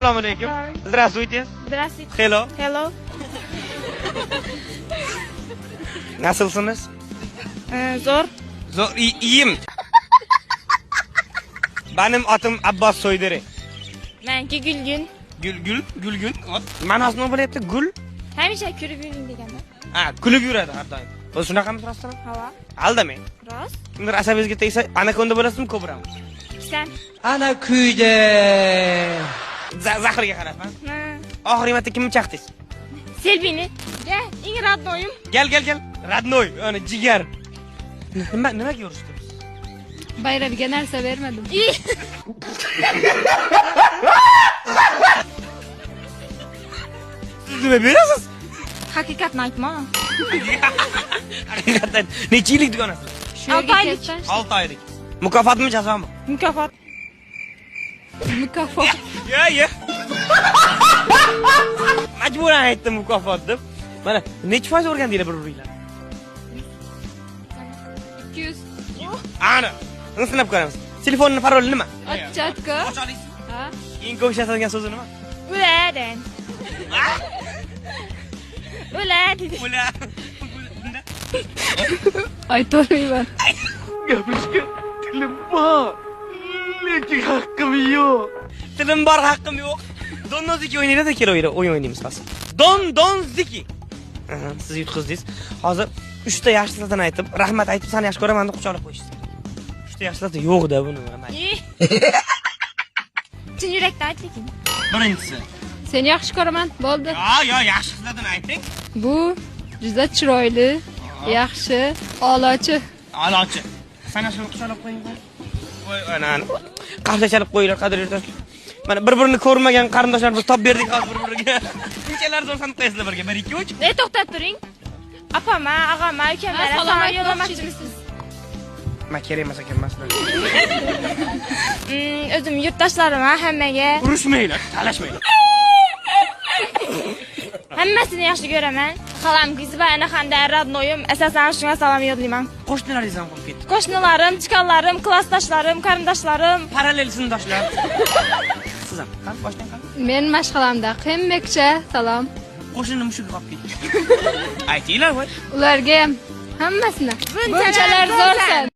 Assalomu alaykum. Здравствуйте. Здравствуйте. Hello. Hello. Nasılsınız? Zor. Zor, iyiyim. Benim adım Abbas Soyderi. Menki Gülgün. Gülgün. Ma'nosi nima bo'lyapti? Gul? Hamisha kulib yuring deganda. Ha, kulib yuradi har doim. O'zi shunaqami rostdan? Havo. Aldamang. Rost. Kimdir asabingizga tegsa, anakonda bo'lasizmi, ko'brami? Pisam. Ana kuyda. Zahriga qarab, ha? Ha. Oxirgi marta kimni chaqdingiz? Selbini. Gel, eng radnoyim. Gel. Radnoy, ana jigar. Nimaga yurishdingiz? Bayramga narsa bermadim. Siz nima berasiz? Haqiqatni aytma. Haqiqatan necha yillik dugonasiz? Shu yerga 6 oylik. kelsam, 6 oylik. Mukofotmi, jazomi? Mukofot. mukofot. Ya. Majburan aytdim mukofot deb. Mana necha foiz o'rgandinglar bir-biringlar? 200. Ana. Sinab ko'ramiz. Telefonning paroli nima? Otchatko. Och olasiz. Ha? Eng ko'p ishlatadigan so'zi nima? Uladan. Ulad. Ula. Aytolmayman. Gapirishga tilim bor. Lekin haqqim yo'q. Tilim bor, haqqim yo'q. Donnoziki o'ynaydi-da, kerak o'yin o'ynaymiz hozir. Ziki. Siz yutqizdingiz. Hozir 3 ta yaxshi so'zdan aytib, rahmat aytib, seni yaxshi ko'raman deb quchoqlab qo'yishsiz. 3 ta yaxshi so'z yo'q-da buni. Chin yurakdan ayt lekin. Birinchisi. Seni yaxshi ko'raman, bo'ldi. Yo, yaxshi so'zdan ayting. Bu juda chiroyli, yaxshi, a'lochi. A'lochi. Sana shuni quchoqlab qo'ying. Voy, ana. Qahva chalib qo'yinglar, qadrli. Mana bir-birini ko'rmagan qarindoshlar biz top berdik hozir bir-biriga. Shunchalar zo'r sanab qo'yasizlar birga. 1 2 3. To'xtab turing. Apama, og'ama, ukamlar salom yo'llamoqchimisiz? Men kerak emas ekan masala. O'zim yurtdoshlarim hammaga Urushmanglar, talashmanglar. hammasini yaxshi ko'raman. Xalamgiz va anaxanda radnoyim, asosan shunga salom yo'llayman. Qo'shnilaringiz ham qolib ketdi. Qo'shnilarim, chiqanlarim, klassdoshlarim, qarindoshlarim. Parallel sinfdoshlar. Siz ham qani boshdan qani? Men mashg'alamda Qembekcha salom. Qo'shni mushuk qolib ketdi. Aytinglar voy. Ularga ham hammasini. Bunchalar zo'rsan.